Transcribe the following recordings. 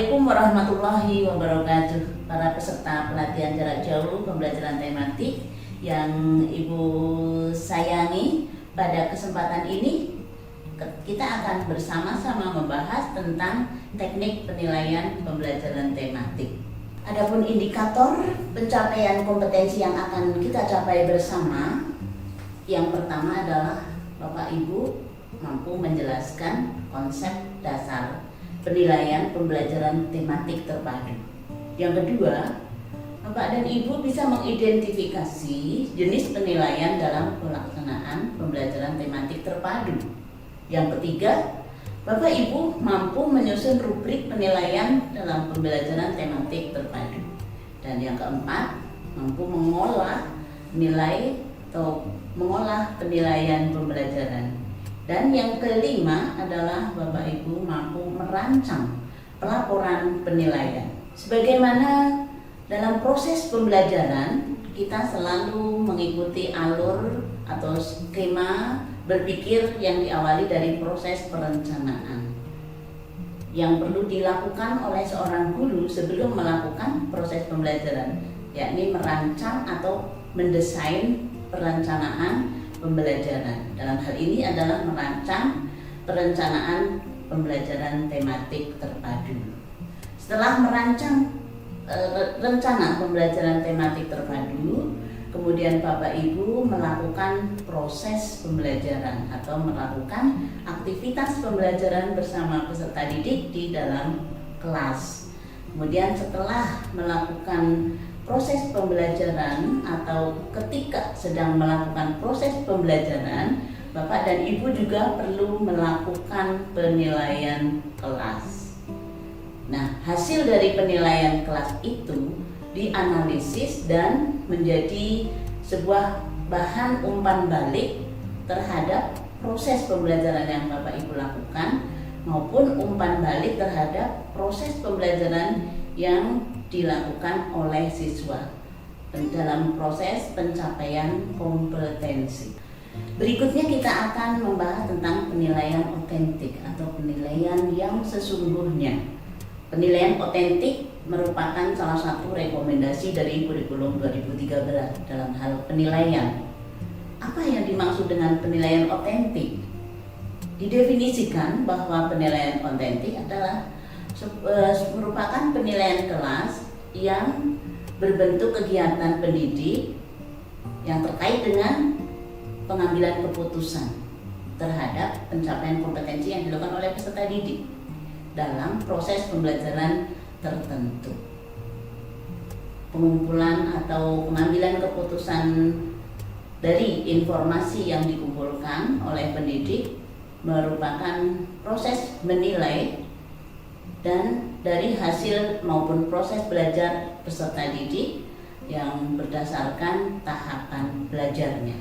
Assalamualaikum warahmatullahi wabarakatuh. Para peserta pelatihan jarak jauh pembelajaran tematik yang Ibu sayangi, pada kesempatan ini kita akan bersama-sama membahas tentang teknik penilaian pembelajaran tematik. Adapun indikator pencapaian kompetensi yang akan kita capai bersama, yang pertama adalah Bapak Ibu mampu menjelaskan konsep dasar penilaian pembelajaran tematik terpadu. Yang kedua, Bapak dan Ibu bisa mengidentifikasi jenis penilaian dalam pelaksanaan pembelajaran tematik terpadu. Yang ketiga, Bapak Ibu mampu menyusun rubrik penilaian dalam pembelajaran tematik terpadu. Dan yang keempat, mampu mengolah nilai atau mengolah penilaian pembelajaran. Dan yang kelima adalah Bapak Ibu mampu merancang pelaporan penilaian. Sebagaimana dalam proses pembelajaran kita selalu mengikuti alur atau skema berpikir yang diawali dari proses perencanaan yang perlu dilakukan oleh seorang guru sebelum melakukan proses pembelajaran, yakni merancang atau mendesain perencanaan pembelajaran. Dalam hal ini adalah merancang perencanaan pembelajaran tematik terpadu. Setelah merancang rencana pembelajaran tematik terpadu, kemudian Bapak Ibu melakukan proses pembelajaran atau melakukan aktivitas pembelajaran bersama peserta didik di dalam kelas. Kemudian setelah melakukan proses pembelajaran atau ketika sedang melakukan proses pembelajaran, Bapak dan Ibu juga perlu melakukan penilaian kelas. Nah, hasil dari penilaian kelas itu dianalisis dan menjadi sebuah bahan umpan balik terhadap proses pembelajaran yang Bapak Ibu lakukan maupun umpan balik terhadap proses pembelajaran yang dilakukan oleh siswa dalam proses pencapaian kompetensi. Berikutnya kita akan membahas tentang penilaian otentik atau penilaian yang sesungguhnya. Penilaian otentik merupakan salah satu rekomendasi dari kurikulum 2013 dalam hal penilaian. Apa yang dimaksud dengan penilaian otentik? Didefinisikan bahwa penilaian otentik adalah merupakan penilaian kelas yang berbentuk kegiatan pendidik yang terkait dengan pengambilan keputusan terhadap pencapaian kompetensi yang dilakukan oleh peserta didik dalam proses pembelajaran tertentu. Pengumpulan atau pengambilan keputusan dari informasi yang dikumpulkan oleh pendidik merupakan proses menilai, dan dari hasil maupun proses belajar peserta didik yang berdasarkan tahapan belajarnya.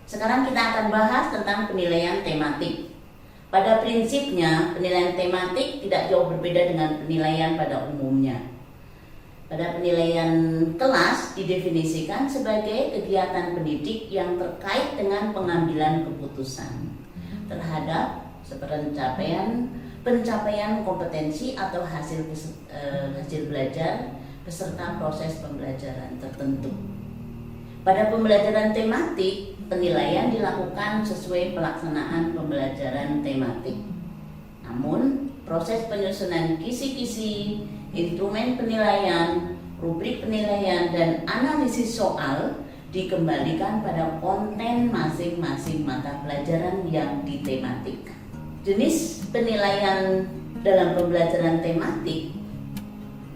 Sekarang kita akan bahas tentang penilaian tematik. Pada prinsipnya, penilaian tematik tidak jauh berbeda dengan penilaian pada umumnya. Pada penilaian kelas didefinisikan sebagai kegiatan pendidik yang terkait dengan pengambilan keputusan terhadap pencapaian kompetensi atau hasil belajar beserta proses pembelajaran tertentu. Pada pembelajaran tematik, penilaian dilakukan sesuai pelaksanaan pembelajaran tematik. Namun, proses penyusunan kisi-kisi, instrumen penilaian, rubrik penilaian, dan analisis soal dikembalikan pada konten masing-masing mata pelajaran yang ditematikkan. Jenis penilaian dalam pembelajaran tematik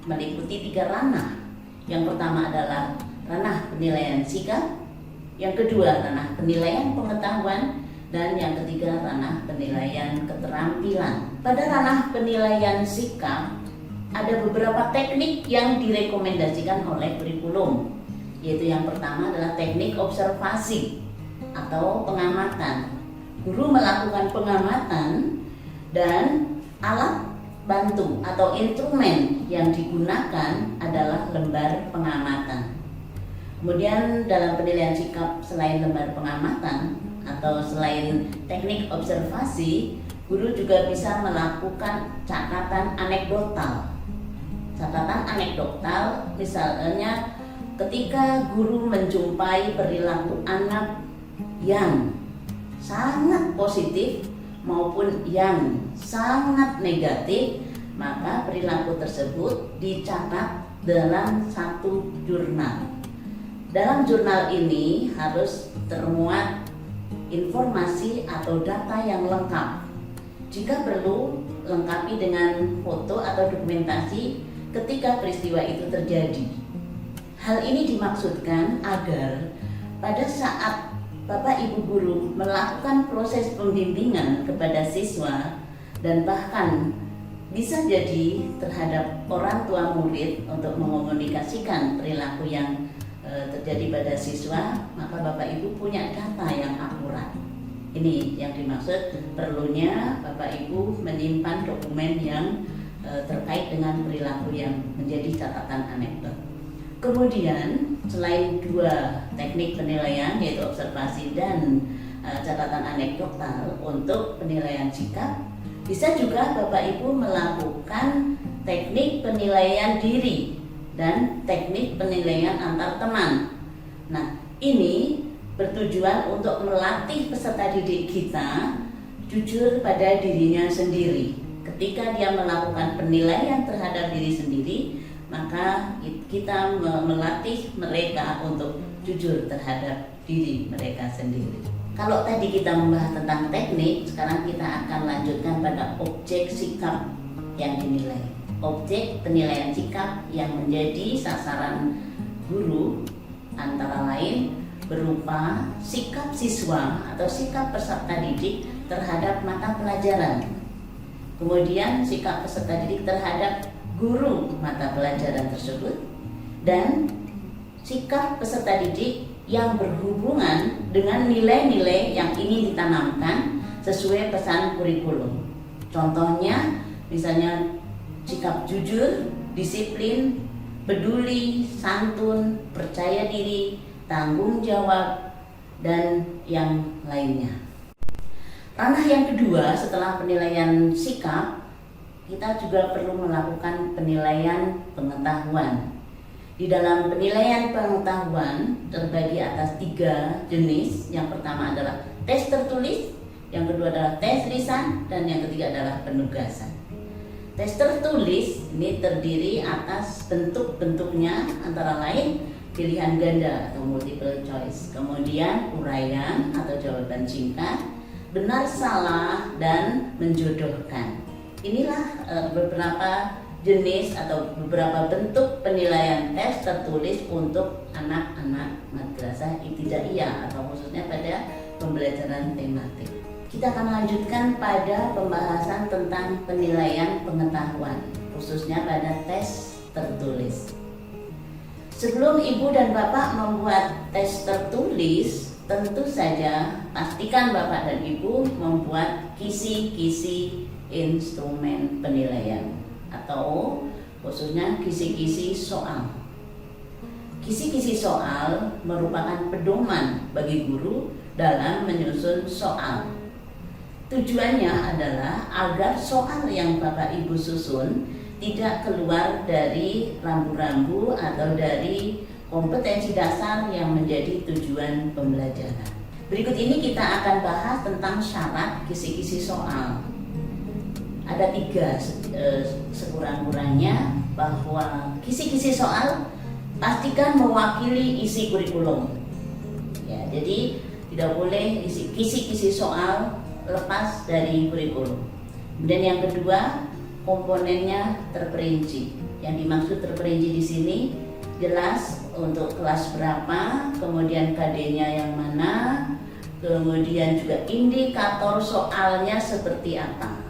meliputi 3 ranah. Yang pertama adalah ranah penilaian sikap, yang kedua ranah penilaian pengetahuan, dan yang ketiga ranah penilaian keterampilan. Pada ranah penilaian sikap ada beberapa teknik yang direkomendasikan oleh kurikulum, yaitu yang pertama adalah teknik observasi atau pengamatan. Guru melakukan pengamatan dan alat bantu atau instrumen yang digunakan adalah lembar pengamatan. Kemudian dalam penilaian sikap, selain lembar pengamatan atau selain teknik observasi, guru juga bisa melakukan catatan anekdotal. Catatan anekdotal misalnya ketika guru menjumpai perilaku anak yang sangat positif maupun yang sangat negatif, maka perilaku tersebut dicatat dalam satu jurnal. Dalam jurnal ini harus termuat informasi atau data yang lengkap. Jika perlu, lengkapi dengan foto atau dokumentasi ketika peristiwa itu terjadi. Hal ini dimaksudkan agar pada saat Bapak Ibu guru melakukan proses pembimbingan kepada siswa dan bahkan bisa jadi terhadap orang tua murid untuk mengomunikasikan perilaku yang terjadi pada siswa, maka Bapak Ibu punya data yang akurat. Ini yang dimaksud perlunya Bapak Ibu menyimpan dokumen yang terkait dengan perilaku yang menjadi catatan anekdot. Kemudian selain dua teknik penilaian yaitu observasi dan catatan anekdotal untuk penilaian sikap, bisa juga Bapak Ibu melakukan teknik penilaian diri dan teknik penilaian antar teman. Nah, ini bertujuan untuk melatih peserta didik kita jujur pada dirinya sendiri. Ketika dia melakukan penilaian terhadap diri sendiri, maka kita melatih mereka untuk jujur terhadap diri mereka sendiri. Kalau tadi kita membahas tentang teknik, sekarang kita akan lanjutkan pada objek sikap yang dinilai. Objek penilaian sikap yang menjadi sasaran guru antara lain berupa sikap siswa atau sikap peserta didik terhadap mata pelajaran. Kemudian sikap peserta didik terhadap guru mata pelajaran tersebut, dan sikap peserta didik yang berhubungan dengan nilai-nilai yang ingin ditanamkan sesuai pesan kurikulum. Contohnya misalnya sikap jujur, disiplin, peduli, santun, percaya diri, tanggung jawab, dan yang lainnya. Ranah yang kedua setelah penilaian sikap, kita juga perlu melakukan penilaian pengetahuan. Di dalam penilaian pengetahuan terbagi atas 3 jenis. Yang pertama adalah tes tertulis, yang kedua adalah tes lisan, dan yang ketiga adalah penugasan. Tes tertulis ini terdiri atas bentuk-bentuknya antara lain pilihan ganda atau multiple choice, kemudian uraian atau jawaban singkat, benar salah, dan menjodohkan. Inilah beberapa jenis atau beberapa bentuk penilaian tes tertulis untuk anak-anak madrasah ibtidaiyah atau khususnya pada pembelajaran tematik. Kita akan lanjutkan pada pembahasan tentang penilaian pengetahuan, khususnya pada tes tertulis. Sebelum Ibu dan Bapak membuat tes tertulis, tentu saja pastikan Bapak dan Ibu membuat kisi-kisi instrumen penilaian atau khususnya kisi-kisi soal. Kisi-kisi soal merupakan pedoman bagi guru dalam menyusun soal. Tujuannya adalah agar soal yang Bapak Ibu susun tidak keluar dari rambu-rambu atau dari kompetensi dasar yang menjadi tujuan pembelajaran. Berikut ini kita akan bahas tentang syarat kisi-kisi soal. Ada 3 sekurang-kurangnya, bahwa kisi-kisi soal pastikan mewakili isi kurikulum. Ya, jadi tidak boleh kisi-kisi soal lepas dari kurikulum. Kemudian yang kedua, komponennya terperinci. Yang dimaksud terperinci di sini jelas untuk kelas berapa, kemudian KD-nya yang mana, kemudian juga indikator soalnya seperti apa,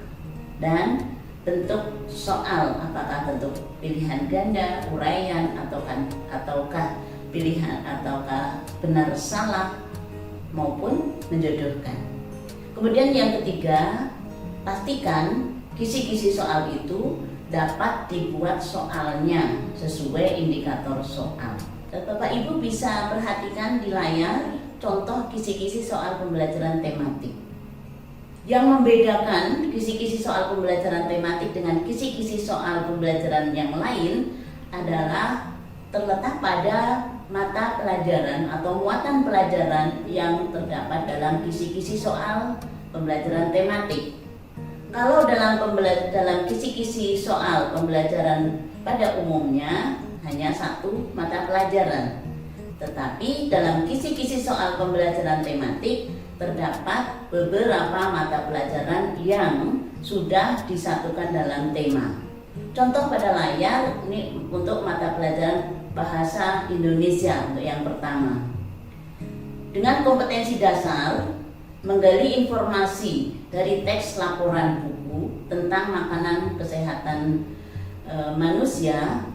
dan bentuk soal, apakah bentuk pilihan ganda, uraian, ataukah pilihan ataukah benar salah maupun menjodohkan. Kemudian yang ketiga, pastikan kisi-kisi soal itu dapat dibuat soalnya sesuai indikator soal. Bapak Ibu bisa perhatikan di layar contoh kisi-kisi soal pembelajaran tematik. Yang membedakan kisi-kisi soal pembelajaran tematik dengan kisi-kisi soal pembelajaran yang lain adalah terletak pada mata pelajaran atau muatan pelajaran yang terdapat dalam kisi-kisi soal pembelajaran tematik. Kalau dalam kisi-kisi soal pembelajaran pada umumnya hanya satu mata pelajaran, tetapi dalam kisi-kisi soal pembelajaran tematik terdapat beberapa mata pelajaran yang sudah disatukan dalam tema. Contoh pada layar ini untuk mata pelajaran bahasa Indonesia untuk yang pertama. Dengan kompetensi dasar menggali informasi dari teks laporan buku tentang makanan kesehatan manusia,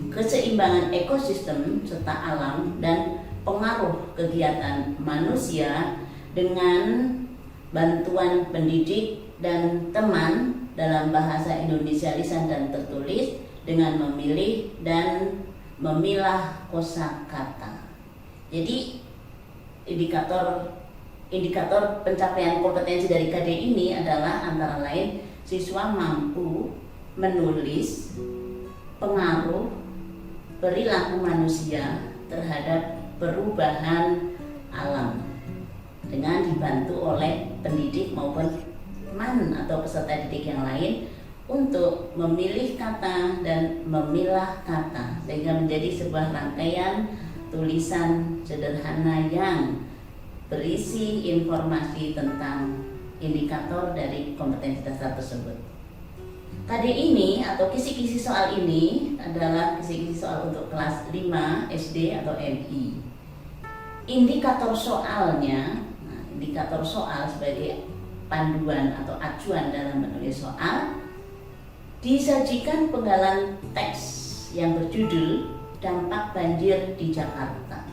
keseimbangan ekosistem serta alam dan pengaruh kegiatan manusia dengan bantuan pendidik dan teman dalam bahasa Indonesia lisan dan tertulis dengan memilih dan memilah kosakata. Jadi indikator pencapaian kompetensi dari KD ini adalah antara lain siswa mampu menulis pengaruh perilaku manusia terhadap perubahan alam dengan dibantu oleh pendidik maupun teman atau peserta didik yang lain untuk memilih kata dan memilah kata sehingga menjadi sebuah rangkaian tulisan sederhana yang berisi informasi tentang indikator dari kompetensi dasar tersebut. KD ini atau kisi-kisi soal ini adalah kisi-kisi soal untuk kelas 5 SD atau MI. Indikator soalnya, indikator soal sebagai panduan atau acuan dalam menulis soal, disajikan penggalan teks yang berjudul Dampak Banjir di Jakarta.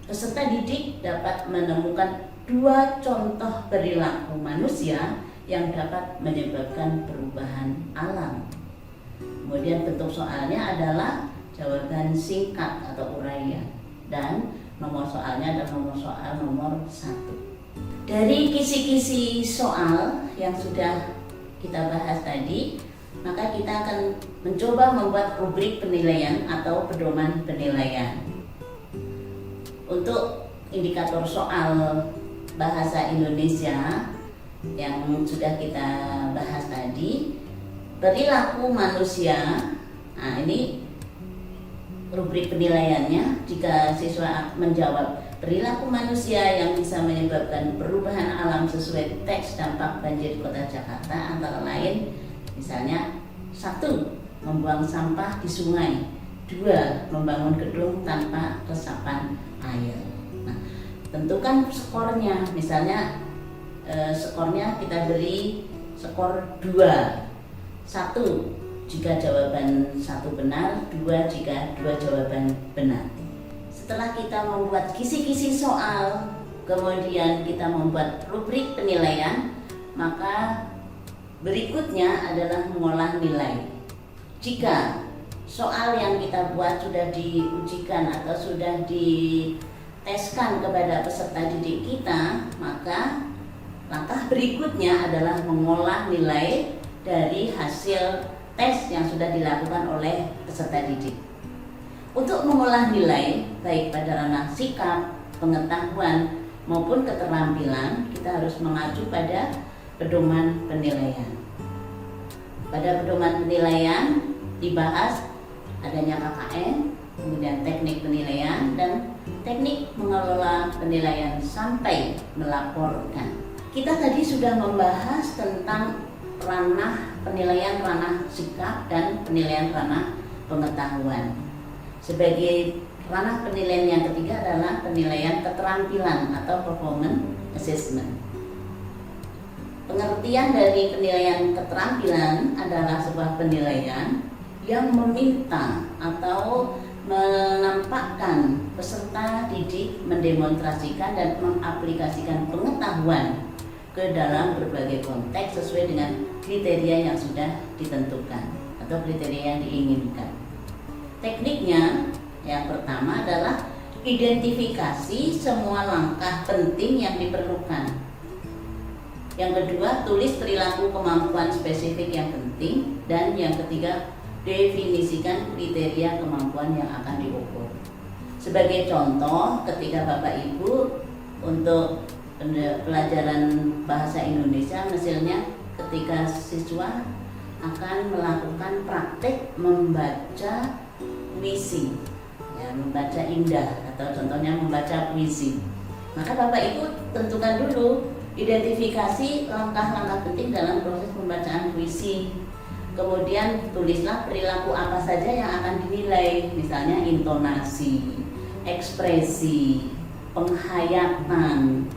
Peserta didik dapat menemukan 2 contoh perilaku manusia yang dapat menyebabkan perubahan alam. Kemudian bentuk soalnya adalah jawaban singkat atau uraian dan nomor soalnya adalah nomor soal nomor 1. Dari kisi-kisi soal yang sudah kita bahas tadi, maka kita akan mencoba membuat rubrik penilaian atau pedoman penilaian. Untuk indikator soal bahasa Indonesia yang sudah kita bahas tadi, perilaku manusia. Nah, ini rubrik penilaiannya. Jika siswa menjawab perilaku manusia yang bisa menyebabkan perubahan alam sesuai teks dampak banjir di Kota Jakarta, antara lain misalnya 1. Membuang sampah di sungai, 2. Membangun gedung tanpa resapan air. Nah, tentukan skornya. Misalnya skornya kita beri skor 2. 1 jika jawaban 1 benar, 2 jika 2 jawaban benar. Setelah kita membuat kisi-kisi soal, kemudian kita membuat rubrik penilaian, maka berikutnya adalah mengolah nilai. Jika soal yang kita buat sudah diujikan atau sudah diteskan kepada peserta didik kita, maka langkah berikutnya adalah mengolah nilai dari hasil tes yang sudah dilakukan oleh peserta didik. Untuk mengolah nilai, baik pada ranah sikap, pengetahuan, maupun keterampilan, kita harus mengacu pada pedoman penilaian. Pada pedoman penilaian dibahas adanya KKN, kemudian teknik penilaian, dan teknik mengelola penilaian sampai melaporkan. Kita tadi sudah membahas tentang ranah penilaian ranah sikap dan penilaian ranah pengetahuan. Sebagai ranah penilaian yang ketiga adalah penilaian keterampilan atau performance assessment. Pengertian dari penilaian keterampilan adalah sebuah penilaian yang meminta atau menampakkan peserta didik mendemonstrasikan dan mengaplikasikan pengetahuan ke dalam berbagai konteks sesuai dengan kriteria yang sudah ditentukan atau kriteria yang diinginkan. Tekniknya yang pertama adalah identifikasi semua langkah penting yang diperlukan. Yang kedua, tulis perilaku kemampuan spesifik yang penting. Dan yang ketiga, definisikan kriteria kemampuan yang akan diukur. Sebagai contoh, ketika Bapak Ibu untuk pelajaran bahasa Indonesia, misalnya ketika siswa akan melakukan praktek membaca puisi, ya, membaca indah atau contohnya membaca puisi, maka Bapak Ibu tentukan dulu identifikasi langkah-langkah penting dalam proses pembacaan puisi. Kemudian tulislah perilaku apa saja yang akan dinilai, misalnya intonasi, ekspresi, penghayatan.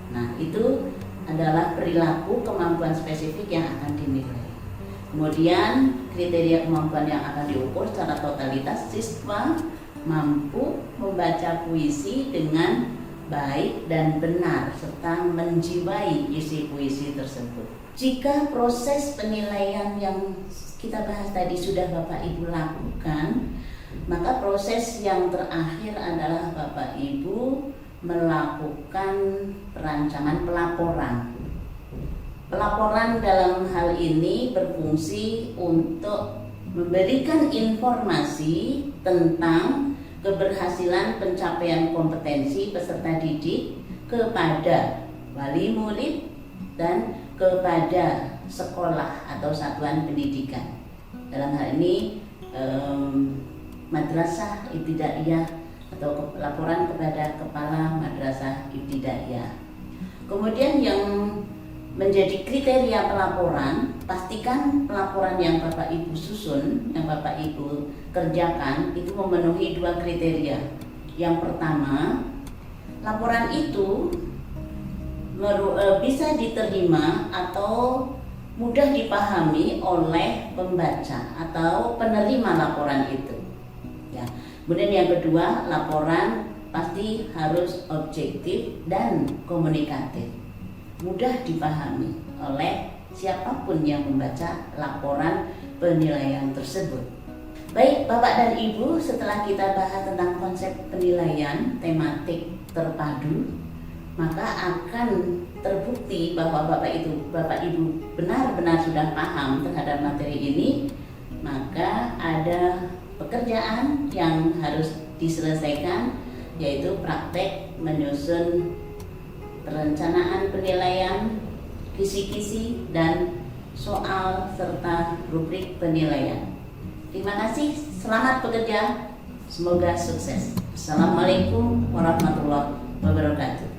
Nah, itu adalah perilaku kemampuan spesifik yang akan dinilai. Kemudian kriteria kemampuan yang akan diukur secara totalitas, siswa mampu membaca puisi dengan baik dan benar serta menjiwai isi puisi tersebut. Jika proses penilaian yang kita bahas tadi sudah Bapak Ibu lakukan, maka proses yang terakhir adalah Bapak Ibu melakukan perancangan pelaporan. Pelaporan dalam hal ini berfungsi untuk memberikan informasi tentang keberhasilan pencapaian kompetensi peserta didik kepada wali murid dan kepada sekolah atau satuan pendidikan. Dalam hal ini madrasah ibtidaiyah atau laporan kepada kepala madrasah ibtidaiyah. Kemudian yang menjadi kriteria pelaporan, pastikan pelaporan yang Bapak Ibu susun, yang Bapak Ibu kerjakan itu memenuhi 2 kriteria. Yang pertama, laporan itu bisa diterima atau mudah dipahami oleh pembaca atau penerima laporan itu. Ya. Kemudian yang kedua, laporan pasti harus objektif dan komunikatif, mudah dipahami oleh siapapun yang membaca laporan penilaian tersebut. Baik Bapak dan Ibu, setelah kita bahas tentang konsep penilaian tematik terpadu, maka akan terbukti bahwa Bapak Ibu benar-benar sudah paham terhadap materi ini. Maka ada pekerjaan yang harus diselesaikan, yaitu praktek menyusun perencanaan penilaian, kisi-kisi, dan soal serta rubrik penilaian. Terima kasih, selamat bekerja, semoga sukses. Assalamualaikum warahmatullahi wabarakatuh.